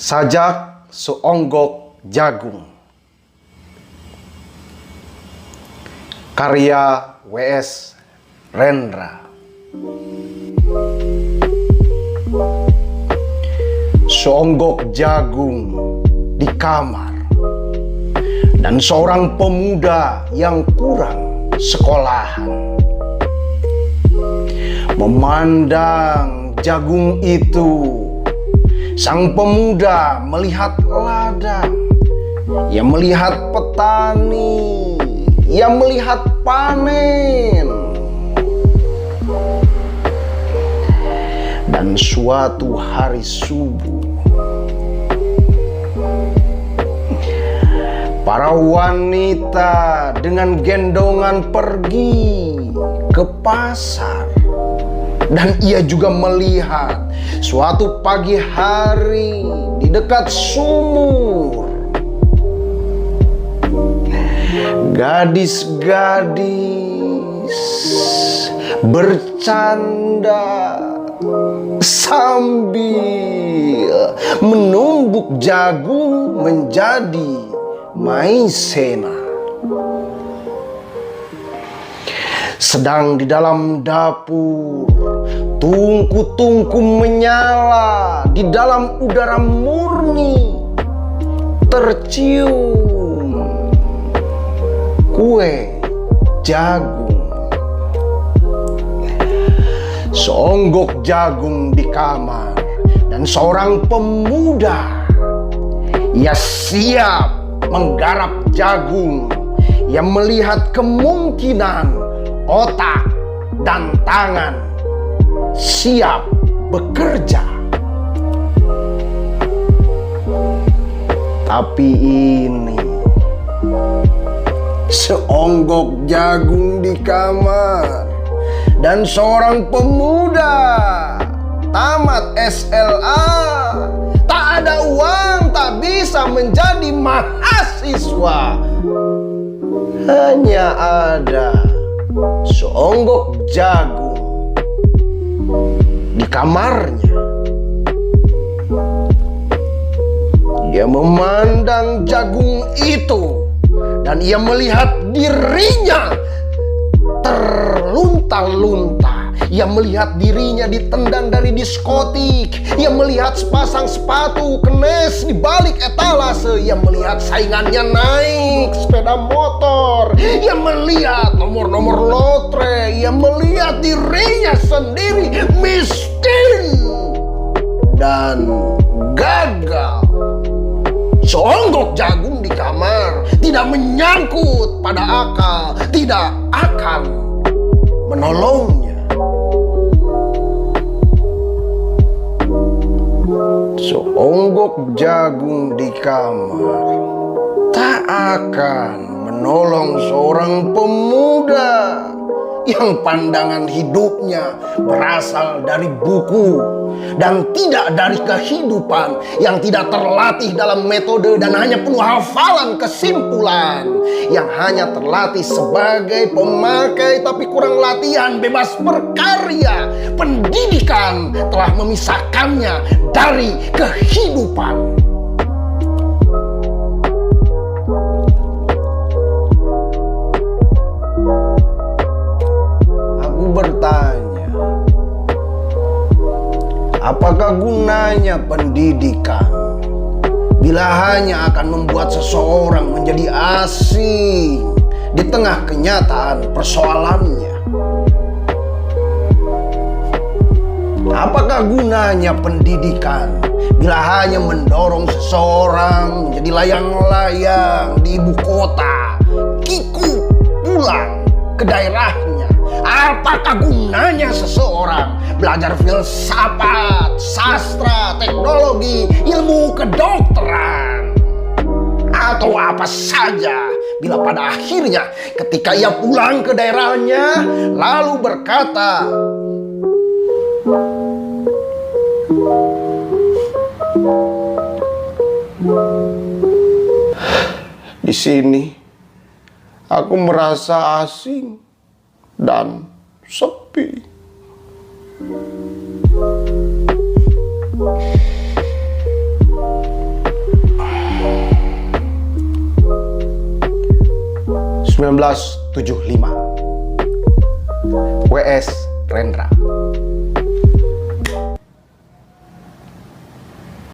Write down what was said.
Sajak Seonggok Jagung, karya W.S. Rendra. Seonggok jagung di kamar, dan seorang pemuda yang kurang sekolahan memandang jagung itu. Sang pemuda melihat ladang, ia melihat petani, ia melihat panen. Dan suatu hari subuh, para wanita dengan gendongan pergi ke pasar. Dan ia juga melihat suatu pagi hari di dekat sumur, gadis-gadis bercanda sambil menumbuk jagung menjadi maizena. Sedang di dalam dapur, tungku-tungku menyala. Di dalam udara murni tercium kue jagung. Seonggok jagung di kamar, dan seorang pemuda, ia siap menggarap jagung. Ia melihat kemungkinan otak dan tangan siap bekerja. Tapi ini seonggok jagung di kamar, dan seorang pemuda tamat SLA, tak ada uang, tak bisa menjadi mahasiswa. Hanya ada seonggok jagung di kamarnya. Dia memandang jagung itu, dan ia melihat dirinya terlunta-lunta. Ia melihat dirinya ditendang dari diskotik. Ia melihat sepasang sepatu kenes di balik etalase. Ia melihat saingannya naik sepeda motor. Ia melihat nomor-nomor lotre. Ia melihat dirinya sendiri miskin dan gagal. Seonggok jagung di kamar tidak menyangkut pada akal, tidak akan menolongnya. Seonggok jagung di kamar tak akan menolong seorang pemuda yang pandangan hidupnya berasal dari buku dan tidak dari kehidupan, yang tidak terlatih dalam metode dan hanya penuh hafalan kesimpulan, yang hanya terlatih sebagai pemakai tapi kurang latihan bebas berkarya. Pendidikan telah memisahkannya dari kehidupan. Bertanya, apakah gunanya pendidikan bila hanya akan membuat seseorang menjadi asing di tengah kenyataan persoalannya? Apakah gunanya pendidikan bila hanya mendorong seseorang menjadi layang-layang di ibu kota, kikuk pulang ke daerahnya? Apakah gunanya seseorang belajar filsafat, sastra, teknologi, ilmu kedokteran, atau apa saja bila pada akhirnya ketika ia pulang ke daerahnya lalu berkata, di sini aku merasa asing dan sepi. 1975. W.S. Rendra.